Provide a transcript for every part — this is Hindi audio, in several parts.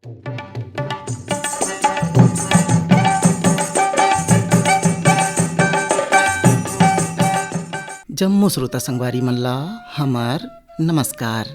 जम्मू श्रोता संगवारी मल्ला हमार नमस्कार।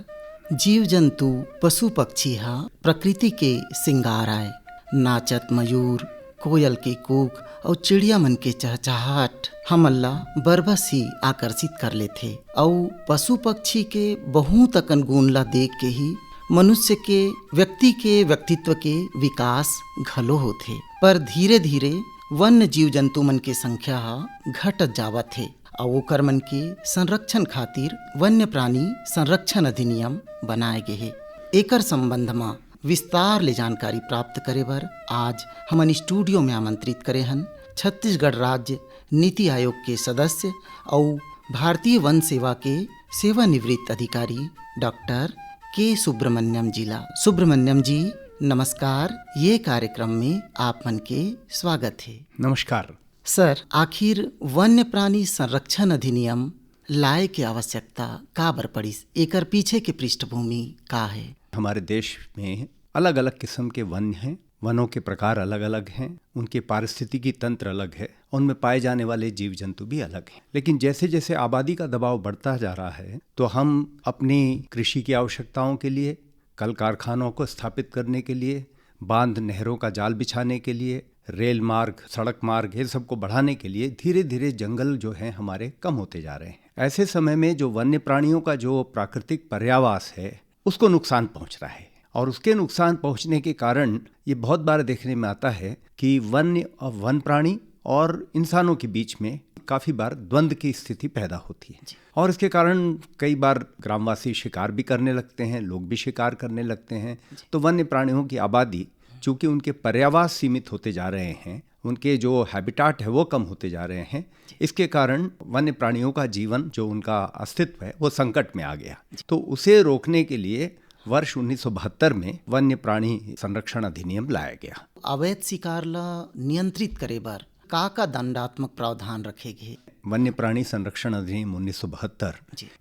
जीव जंतु पशु पक्षी हा प्रकृति के सिंगार आए। नाचत मयूर, कोयल के कूक और चिड़िया मन के चहचहाट हमल्ला बरबस ही आकर्षित कर लेथे। और पशु पक्षी के बहुत अकन गुण ला देख के ही मनुष्य के व्यक्ति के व्यक्तित्व के विकास घलो होथे। पर धीरे धीरे वन्य जीव जंतु मन के संख्या हा घटत जावत है और ओकर मन के संरक्षण खातिर वन्य प्राणी संरक्षण अधिनियम बनाए गए है। एकर संबंध में विस्तार ले जानकारी प्राप्त करे बर आज हमन स्टूडियो में आमंत्रित करे हन छत्तीसगढ़ राज्य नीति आयोग के सदस्य और भारतीय वन सेवा के सेवानिवृत्त अधिकारी डॉक्टर के सुब्रमण्यम सुब्रमण्यम जी नमस्कार। ये कार्यक्रम में आप मन के स्वागत है। नमस्कार सर, आखिर वन्य प्राणी संरक्षण अधिनियम लाए के आवश्यकता का बर पड़िस? एकर पीछे के पृष्ठभूमि का है? हमारे देश में अलग अलग किस्म के वन हैं, वनों के प्रकार अलग अलग हैं, उनके पारिस्थितिकी तंत्र अलग है, उनमें पाए जाने वाले जीव जंतु भी अलग हैं। लेकिन जैसे जैसे आबादी का दबाव बढ़ता जा रहा है तो हम अपनी कृषि की आवश्यकताओं के लिए, कल कारखानों को स्थापित करने के लिए, बांध नहरों का जाल बिछाने के लिए, रेल मार्ग, सड़क मार्ग, ये सब को बढ़ाने के लिए धीरे धीरे जंगल जो हैं हमारे कम होते जा रहे हैं। ऐसे समय में जो वन्य प्राणियों का जो प्राकृतिक पर्यावास है उसको नुकसान पहुंच रहा है। और उसके नुकसान पहुंचने के कारण ये बहुत बार देखने में आता है कि वन प्राणी और इंसानों के बीच में काफ़ी बार द्वंद्व की स्थिति पैदा होती है। और इसके कारण कई बार ग्रामवासी शिकार भी करने लगते हैं, लोग भी शिकार करने लगते हैं। तो वन्य प्राणियों की आबादी चूँकि उनके पर्यावास सीमित होते जा रहे हैं, उनके जो हैबिटाट है वो कम होते जा रहे हैं, इसके कारण वन्य प्राणियों का जीवन, जो उनका अस्तित्व है, वो संकट में आ गया। तो उसे रोकने के लिए वर्ष 1972 में वन्य प्राणी संरक्षण अधिनियम लाया गया। अवैध शिकार ला नियंत्रित करे बर का दंडात्मक प्रावधान रखे गए? वन्य प्राणी संरक्षण अधिनियम 1972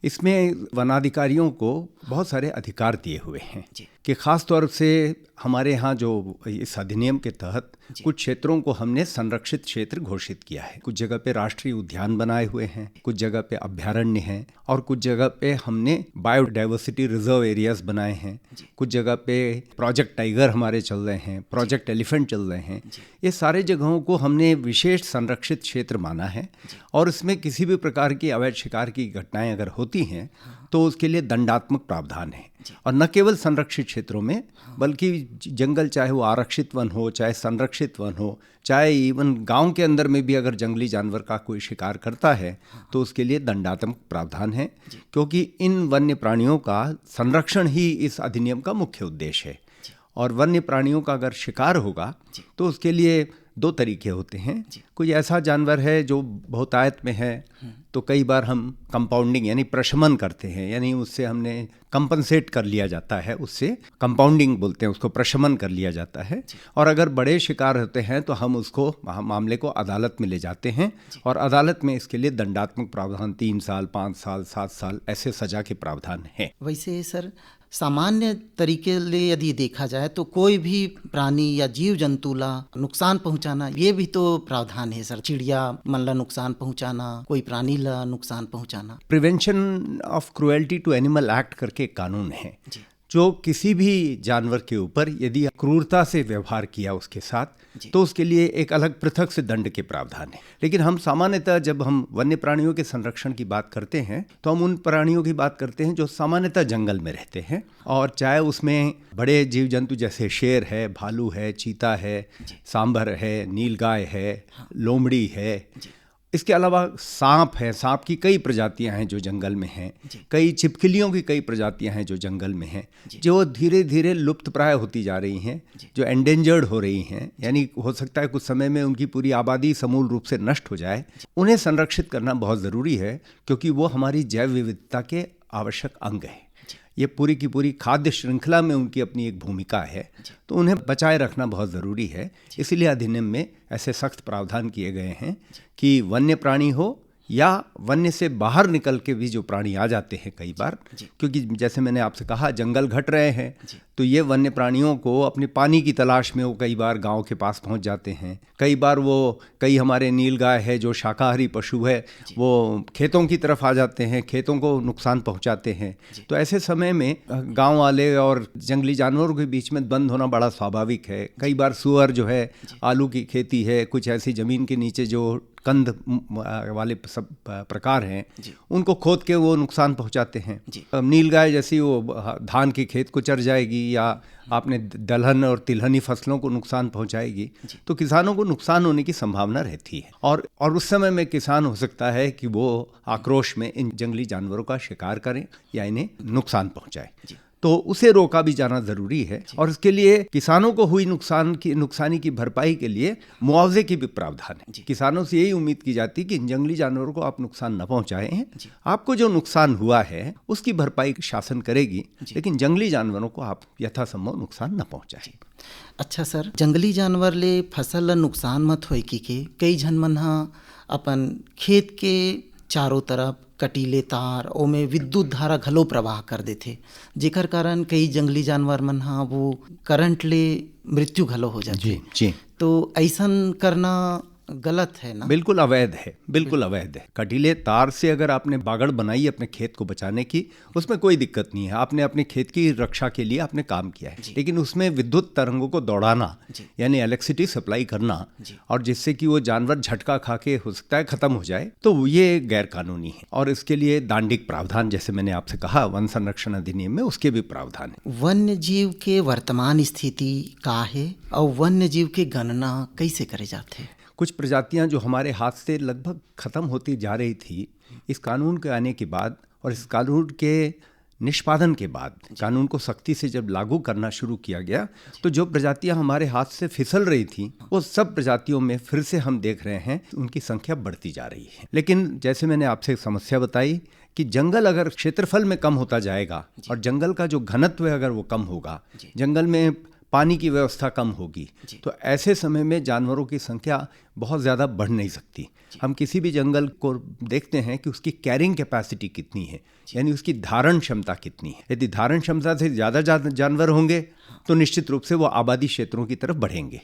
इसमें वनाधिकारियों को बहुत सारे अधिकार दिए हुए हैं कि खास तौर से हमारे यहाँ जो इस अधिनियम के तहत कुछ क्षेत्रों को हमने संरक्षित क्षेत्र घोषित किया है। कुछ जगह पे राष्ट्रीय उद्यान बनाए हुए हैं, कुछ जगह पे अभ्यारण्य हैं और कुछ जगह पे हमने बायोडाइवर्सिटी रिजर्व एरियाज बनाए हैं। कुछ जगह पे प्रोजेक्ट टाइगर हमारे चल रहे हैं, प्रोजेक्ट एलिफेंट चल रहे हैं। ये सारे जगहों को हमने विशेष संरक्षित क्षेत्र माना है और इसमें किसी भी प्रकार की अवैध शिकार की घटनाएं अगर होती हैं तो उसके लिए दंडात्मक प्रावधान है। और न केवल संरक्षित क्षेत्रों में बल्कि जंगल, चाहे वो आरक्षित वन हो, चाहे संरक्षित वन हो, चाहे इवन गांव के अंदर में भी अगर जंगली जानवर का कोई शिकार करता है तो उसके लिए दंडात्मक प्रावधान है, क्योंकि इन वन्य प्राणियों का संरक्षण ही इस अधिनियम का मुख्य उद्देश्य है। और वन्य प्राणियों का अगर शिकार होगा तो उसके लिए दो तरीके होते हैं। कोई ऐसा जानवर है जो बहुतायत में है तो कई बार हम कंपाउंडिंग यानी प्रशमन करते हैं, यानी उससे हमने कंपनसेट कर लिया जाता है, उससे कंपाउंडिंग बोलते हैं, उसको प्रशमन कर लिया जाता है। और अगर बड़े शिकार होते हैं तो हम उसको मामले को अदालत में ले जाते हैं और अदालत में इसके लिए दंडात्मक प्रावधान 3 साल, 5 साल, 7 साल ऐसे सजा के प्रावधान है। वैसे सर, सामान्य तरीके ले यदि देखा जाए तो कोई भी प्राणी या जीव जंतु ला नुकसान पहुंचाना ये भी तो प्रावधान है सर। चिड़िया मन ला नुकसान पहुंचाना, कोई प्राणी ला नुकसान पहुंचाना। Prevention of cruelty to animal act करके कानून है जो किसी भी जानवर के ऊपर यदि क्रूरता से व्यवहार किया उसके साथ तो उसके लिए एक अलग पृथक से दंड के प्रावधान है। लेकिन हम सामान्यतः जब हम वन्य प्राणियों के संरक्षण की बात करते हैं तो हम उन प्राणियों की बात करते हैं जो सामान्यतः जंगल में रहते हैं, और चाहे उसमें बड़े जीव जंतु जैसे शेर है, भालू है, चीता है, सांभर है, नीलगाय है, लोमड़ी है, इसके अलावा सांप है। सांप की कई प्रजातियां हैं जो जंगल में हैं, कई छिपकलियों की कई प्रजातियां हैं जो जंगल में हैं, जो धीरे धीरे लुप्त प्राय होती जा रही हैं, जो एंडेंजर्ड हो रही हैं। यानी हो सकता है कुछ समय में उनकी पूरी आबादी समूल रूप से नष्ट हो जाए। उन्हें संरक्षित करना बहुत ज़रूरी है क्योंकि वो हमारी जैव विविधता के आवश्यक अंग है। ये पूरी की पूरी खाद्य श्रृंखला में उनकी अपनी एक भूमिका है, तो उन्हें बचाए रखना बहुत ज़रूरी है। इसलिए अधिनियम में ऐसे सख्त प्रावधान किए गए हैं कि वन्य प्राणी हो या वन्य से बाहर निकल के भी जो प्राणी आ जाते हैं कई बार, क्योंकि जैसे मैंने आपसे कहा जंगल घट रहे हैं तो ये वन्य प्राणियों को अपने पानी की तलाश में वो कई बार गांव के पास पहुंच जाते हैं। कई बार कई हमारे नीलगाय है जो शाकाहारी पशु है वो खेतों की तरफ आ जाते हैं, खेतों को नुकसान पहुंचाते हैं। तो ऐसे समय में गांव वाले और जंगली जानवरों के बीच में द्वंद्व होना बड़ा स्वाभाविक है। कई बार सुअर जो है, आलू की खेती है, कुछ ऐसी ज़मीन के नीचे जो कंद वाले सब प्रकार हैं उनको खोद के वो नुकसान पहुंचाते हैं। अब नीलगाय जैसी वो धान के खेत को चर जाएगी या आपने दलहन और तिलहनी फसलों को नुकसान पहुंचाएगी, तो किसानों को नुकसान होने की संभावना रहती है। और उस समय में किसान हो सकता है कि वो आक्रोश में इन जंगली जानवरों का शिकार करें या इन्हें नुकसान पहुंचाए। तो उसे रोका भी जाना ज़रूरी है। और इसके लिए किसानों को हुई नुकसानी की भरपाई के लिए मुआवजे की भी प्रावधान है। किसानों से यही उम्मीद की जाती है कि इन जंगली जानवरों को आप नुकसान न पहुंचाएं, आपको जो नुकसान हुआ है उसकी भरपाई शासन करेगी, लेकिन जंगली जानवरों को आप यथासंभव नुकसान न पहुंचाएं। अच्छा सर, जंगली जानवर ले फसल ला नुकसान मत होए कि के कई झन मन हा अपन खेत के चारों तरफ कटीले तार ओमे विद्युत धारा घलो प्रवाह कर देथे, जेकर कारण कई जंगली जानवर मन हा वो करंट ले मृत्यु घलो हो जाथे। जी। तो ऐसन करना गलत है ना? बिल्कुल अवैध है, बिल्कुल अवैध है। कटीले तार से अगर आपने बागड़ बनाई अपने खेत को बचाने की, उसमें कोई दिक्कत नहीं है, आपने अपने खेत की रक्षा के लिए आपने काम किया है। लेकिन उसमें विद्युत तरंगों को दौड़ाना यानी इलेक्ट्रिसिटी सप्लाई करना और जिससे कि वो जानवर झटका खा के हो सकता है खत्म हो जाए, तो ये गैर कानूनी है। और इसके लिए दांडिक प्रावधान, जैसे मैंने आपसे कहा वन संरक्षण अधिनियम में, उसके भी प्रावधान है। वन्य जीव के वर्तमान स्थिति का है और वन्य जीव के गणना कैसे करे जाते? कुछ प्रजातियां जो हमारे हाथ से लगभग खत्म होती जा रही थी, इस कानून के आने के बाद और इस कानून के निष्पादन के बाद, कानून को सख्ती से जब लागू करना शुरू किया गया, तो जो प्रजातियां हमारे हाथ से फिसल रही थी वो सब प्रजातियों में फिर से हम देख रहे हैं उनकी संख्या बढ़ती जा रही है। लेकिन जैसे मैंने आपसे समस्या बताई कि जंगल अगर क्षेत्रफल में कम होता जाएगा और जंगल का जो घनत्व है अगर वो कम होगा, जंगल में पानी की व्यवस्था कम होगी, तो ऐसे समय में जानवरों की संख्या बहुत ज़्यादा बढ़ नहीं सकती। हम किसी भी जंगल को देखते हैं कि उसकी कैरिंग कैपेसिटी कितनी है, यानी उसकी धारण क्षमता कितनी है। यदि धारण क्षमता से ज़्यादा जानवर होंगे तो निश्चित रूप से वो आबादी क्षेत्रों की तरफ बढ़ेंगे,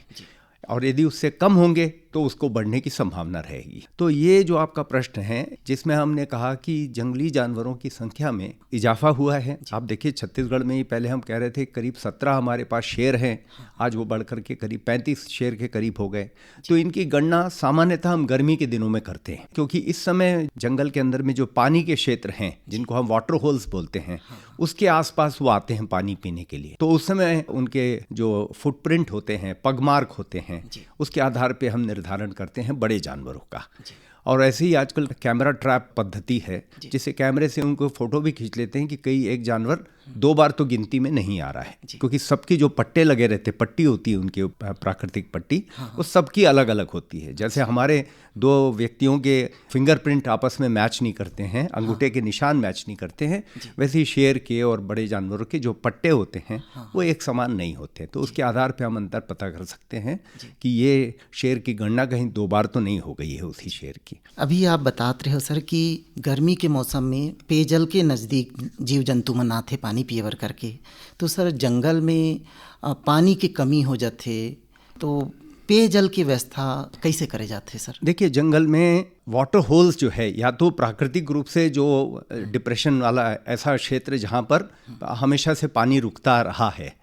और यदि उससे कम होंगे तो उसको बढ़ने की संभावना रहेगी। तो ये जो आपका प्रश्न है, जिसमें हमने कहा कि जंगली जानवरों की संख्या में इजाफा हुआ है। आप देखिए छत्तीसगढ़ में ही पहले हम कह रहे थे करीब 17 हमारे पास शेर हैं, आज वो बढ़कर के करीब 35 शेर के करीब हो गए। तो इनकी गणना सामान्यतः हम गर्मी के दिनों में करते हैं, क्योंकि इस समय जंगल के अंदर में जो पानी के क्षेत्र हैं, जिनको हम वाटर होल्स बोलते हैं, उसके आसपास वो आते हैं पानी पीने के लिए। तो उस समय उनके जो फुटप्रिंट होते हैं, पगमार्क होते हैं, उसके आधार पे हम निर्धारण करते हैं बड़े जानवरों का। और ऐसे ही आजकल कैमरा ट्रैप पद्धति है, जिससे कैमरे से उनको फोटो भी खींच लेते हैं कि कई एक जानवर 2 बार तो गिनती में नहीं आ रहा है, क्योंकि सबकी जो पट्टे लगे रहते, पट्टी होती है उनकी प्राकृतिक पट्टी, वो सबकी अलग अलग होती है। जैसे हमारे 2 व्यक्तियों के फिंगरप्रिंट आपस में मैच नहीं करते हैं, अंगूठे के निशान मैच नहीं करते हैं, वैसे ही शेर के और बड़े जानवरों के जो पट्टे होते हैं वो एक समान नहीं होते। तो उसके आधार पर हम अंतर पता कर सकते हैं कि ये शेर की गणना कहीं 2 बार तो नहीं हो गई है उसी शेर की। अभी आप बताते रहे हो सर कि गर्मी के मौसम में पेयजल के नज़दीक जीव जंतु मन आथे पानी पियवर करके, तो सर जंगल में पानी की कमी हो जाते, तो पेयजल की व्यवस्था कैसे करे जाते सर? देखिए, जंगल में वाटर होल्स जो है, या तो प्राकृतिक रूप से जो डिप्रेशन वाला ऐसा क्षेत्र जहाँ पर हमेशा से पानी रुकता रहा है,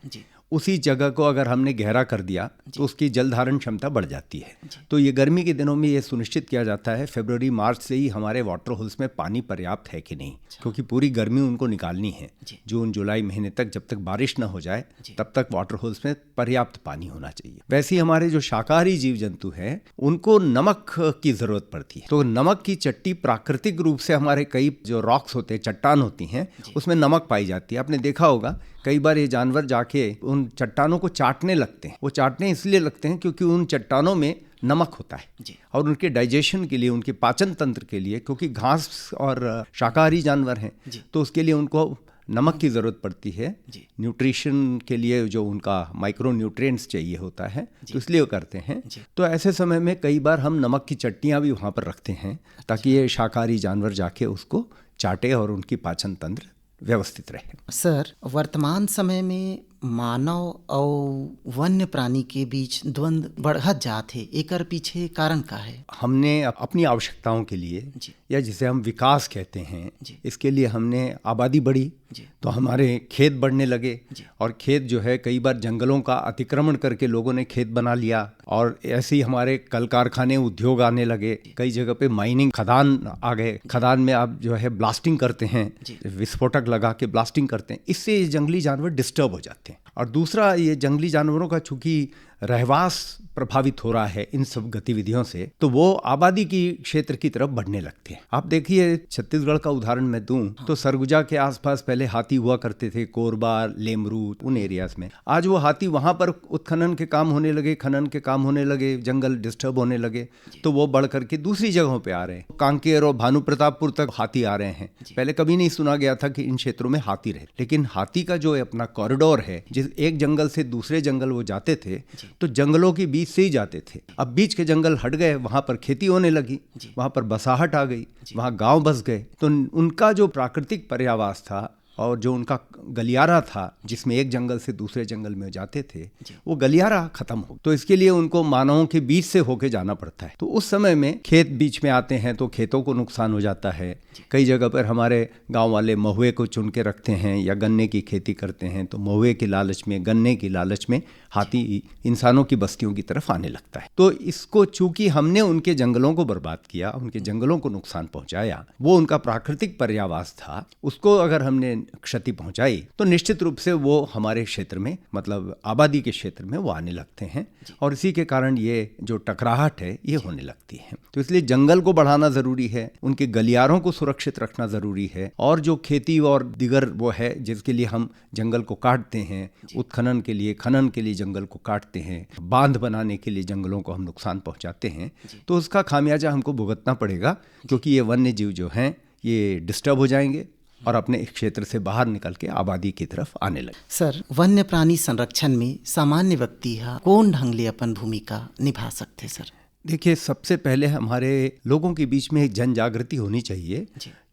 उसी जगह को अगर हमने गहरा कर दिया तो उसकी जल धारण क्षमता बढ़ जाती है। तो ये गर्मी के दिनों में ये सुनिश्चित किया जाता है फरवरी मार्च से ही हमारे वाटर होल्स में पानी पर्याप्त है कि नहीं, क्योंकि पूरी गर्मी उनको निकालनी है। जून जुलाई महीने तक जब तक बारिश न हो जाए तब तक वाटर होल्स में पर्याप्त पानी होना चाहिए। वैसे ही हमारे जो शाकाहारी जीव जंतु हैं उनको नमक की ज़रूरत पड़ती है। तो नमक की चट्टी प्राकृतिक रूप से हमारे कई जो रॉक्स होते हैं, चट्टान होती हैं, उसमें नमक पाई जाती है। आपने देखा होगा कई बार ये जानवर जाके उन चट्टानों को चाटने लगते हैं। वो चाटने इसलिए लगते हैं क्योंकि उन चट्टानों में नमक होता है, और उनके डाइजेशन के लिए, उनके पाचन तंत्र के लिए, क्योंकि घास और शाकाहारी जानवर हैं तो उसके लिए उनको नमक की ज़रूरत पड़ती है। न्यूट्रिशन के लिए जो उनका माइक्रो न्यूट्रिएंट्स चाहिए होता है, तो इसलिए वो करते हैं। तो ऐसे समय में कई बार हम नमक की चट्टियाँ भी वहाँ पर रखते हैं ताकि ये शाकाहारी जानवर जाके उसको चाटे और उनकी पाचन तंत्र व्यवस्थित रहे। सर, वर्तमान समय में मानव और वन्य प्राणी के बीच द्वंद्व बढ़त जात है, एकर पीछे कारण का है? हमने अपनी आवश्यकताओं के लिए जी। या जिसे हम विकास कहते हैं, जी। इसके लिए हमने आबादी बढ़ी जी। तो हमारे खेत बढ़ने लगे जी। और खेत जो है कई बार जंगलों का अतिक्रमण करके लोगों ने खेत बना लिया और ऐसे ही हमारे कल कारखाने उद्योग आने लगे। कई जगह पे माइनिंग खदान आ गए, खदान में आप जो है ब्लास्टिंग करते हैं, विस्फोटक लगा के ब्लास्टिंग करते हैं, इससे ये जंगली जानवर डिस्टर्ब हो जाते हैं। और दूसरा, ये जंगली जानवरों का चूंकि रहवास प्रभावित हो रहा है इन सब गतिविधियों से, तो वो आबादी की क्षेत्र की तरफ बढ़ने लगते हैं। आप देखिए, छत्तीसगढ़ का उदाहरण मैं दूं तो सरगुजा के आसपास पहले हाथी हुआ करते थे, कोरबा, लेमरू, उन एरियाज में। आज वो हाथी वहां पर उत्खनन के काम होने लगे, खनन के काम होने लगे, जंगल डिस्टर्ब होने लगे, तो वो बढ़ करके दूसरी जगहों पे आ रहे हैं। कांकेर और भानु प्रतापपुर तक हाथी आ रहे हैं। पहले कभी नहीं सुना गया था कि इन क्षेत्रों में हाथी रहे, लेकिन हाथी का जो अपना कॉरिडोर है, जिस एक जंगल से दूसरे जंगल वो जाते थे तो जंगलों के बीच से ही जाते थे। अब बीच के जंगल हट गए, वहां पर खेती होने लगी, वहां पर बसाहट आ गई, वहां गांव बस गए, तो उनका जो प्राकृतिक पर्यावास था और जो उनका गलियारा था जिसमें एक जंगल से दूसरे जंगल में जाते थे, वो गलियारा खत्म हो। तो इसके लिए उनको मानवों के बीच से होके जाना पड़ता है। तो उस समय में खेत बीच में आते हैं तो खेतों को नुकसान हो जाता है। कई जगह पर हमारे गांव वाले महुए को चुन के रखते हैं या गन्ने की खेती करते हैं, तो महुए के लालच में, गन्ने की लालच में हाथी इंसानों की बस्तियों की तरफ आने लगता है। तो इसको चूंकि हमने उनके जंगलों को बर्बाद किया, उनके जंगलों को नुकसान पहुंचाया, वो उनका प्राकृतिक पर्यावास था, उसको अगर हमने क्षति पहुंचाई तो निश्चित रूप से वो हमारे क्षेत्र में, मतलब आबादी के क्षेत्र में वो आने लगते हैं और इसी के कारण ये जो टकराहट है ये होने लगती है। तो इसलिए जंगल को बढ़ाना जरूरी है, उनके गलियारों को सुरक्षित रखना जरूरी है, और जो खेती और दिगर वो है जिसके लिए हम जंगल को काटते हैं, उत्खनन के लिए, खनन के लिए जंगल को काटते हैं, बांध बनाने के लिए जंगलों को हम नुकसान पहुंचाते हैं, तो उसका खामियाजा हमको भुगतना पड़ेगा, क्योंकि ये वन्य जीव जो हैं ये डिस्टर्ब हो जाएंगे और अपने क्षेत्र से बाहर निकल के आबादी की तरफ आने लगे। सर, वन्य प्राणी संरक्षण में सामान्य व्यक्ति कौन ढंग ले अपन भूमिका निभा सकते? सर देखिए, सबसे पहले हमारे लोगों के बीच में एक जन जागृति होनी चाहिए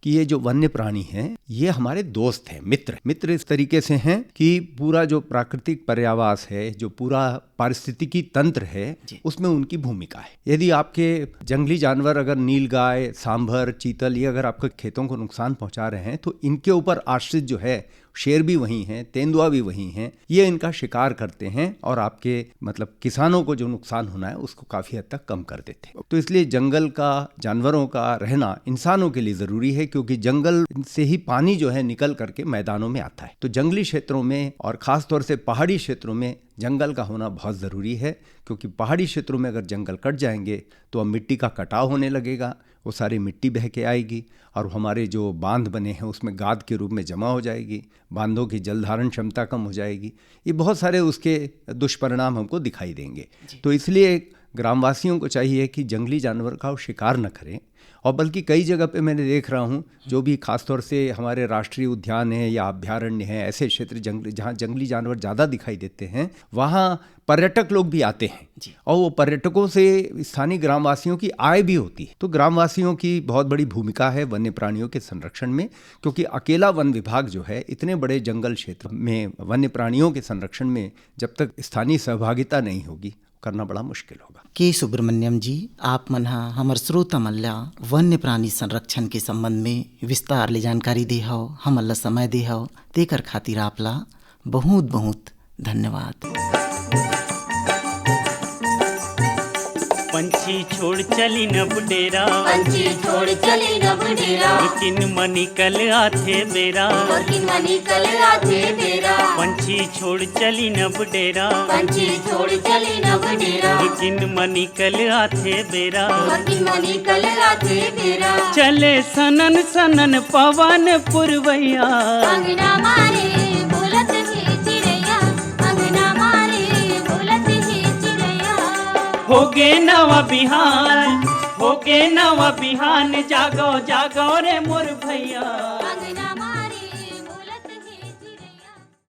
कि ये जो वन्य प्राणी हैं ये हमारे दोस्त हैं, मित्र इस तरीके से हैं कि पूरा जो प्राकृतिक पर्यावास है, जो पूरा पारिस्थितिकी तंत्र है, उसमें उनकी भूमिका है। यदि आपके जंगली जानवर अगर नीलगाय, सांभर, चीतल, ये अगर आपके खेतों को नुकसान पहुंचा रहे हैं तो इनके ऊपर आश्रित जो है शेर भी वही हैं, तेंदुआ भी वही हैं, ये इनका शिकार करते हैं और आपके मतलब किसानों को जो नुकसान होना है उसको काफी हद तक कम कर देते हैं। तो इसलिए जंगल का, जानवरों का रहना इंसानों के लिए जरूरी है, क्योंकि जंगल से ही पानी जो है निकल करके मैदानों में आता है। तो जंगली क्षेत्रों में और खास तौर से पहाड़ी क्षेत्रों में जंगल का होना बहुत ज़रूरी है, क्योंकि पहाड़ी क्षेत्रों में अगर जंगल कट जाएंगे तो अब मिट्टी का कटाव होने लगेगा, वो सारी मिट्टी बह के आएगी और हमारे जो बांध बने हैं उसमें गाद के रूप में जमा हो जाएगी, बांधों की जल धारण क्षमता कम हो जाएगी, ये बहुत सारे उसके दुष्परिणाम हमको दिखाई देंगे। तो इसलिए ग्रामवासियों को चाहिए कि जंगली जानवर का शिकार न करें, और बल्कि कई जगह पे मैंने देख रहा हूँ जो भी खासतौर से हमारे राष्ट्रीय उद्यान है या अभ्यारण्य है, ऐसे क्षेत्र जहाँ जंगली जानवर ज़्यादा दिखाई देते हैं, वहाँ पर्यटक लोग भी आते हैं और वो पर्यटकों से स्थानीय ग्रामवासियों की आय भी होती है। तो ग्रामवासियों की बहुत बड़ी भूमिका है वन्य प्राणियों के संरक्षण में, क्योंकि अकेला वन विभाग जो है इतने बड़े जंगल क्षेत्र में वन्य प्राणियों के संरक्षण में जब तक स्थानीय सहभागिता नहीं होगी, करना बड़ा मुश्किल होगा। के सुब्रमण्यम जी, आप मन हमर श्रोता मन ला वन्य प्राणी संरक्षण के संबंध में विस्तार ले जानकारी दे हव, हमन ला समय दे हव, तेकर खातिर आपला बहुत बहुत धन्यवाद। पंछी छोड़ चली न बुडेरा, पंछी छोड़ चली न बुडेरा, किन मनी कल आथे बेरा, किन मनी कल आथे बेरा। पंछी छोड़ चली न बुडेरा, पंछी छोड़ चली न बुडेरा, किन मनी कल आथे बेरा, किन मनी कल आथे बेरा। चले सनन सनन पवन पुरवैया, अंगना मारे बोलत है चिड़ैया, अंगना मारे बोलत है चिड़ैया। होगे नवा बिहान, होगे नवा बिहान, जागो जागो रे मोर भैया।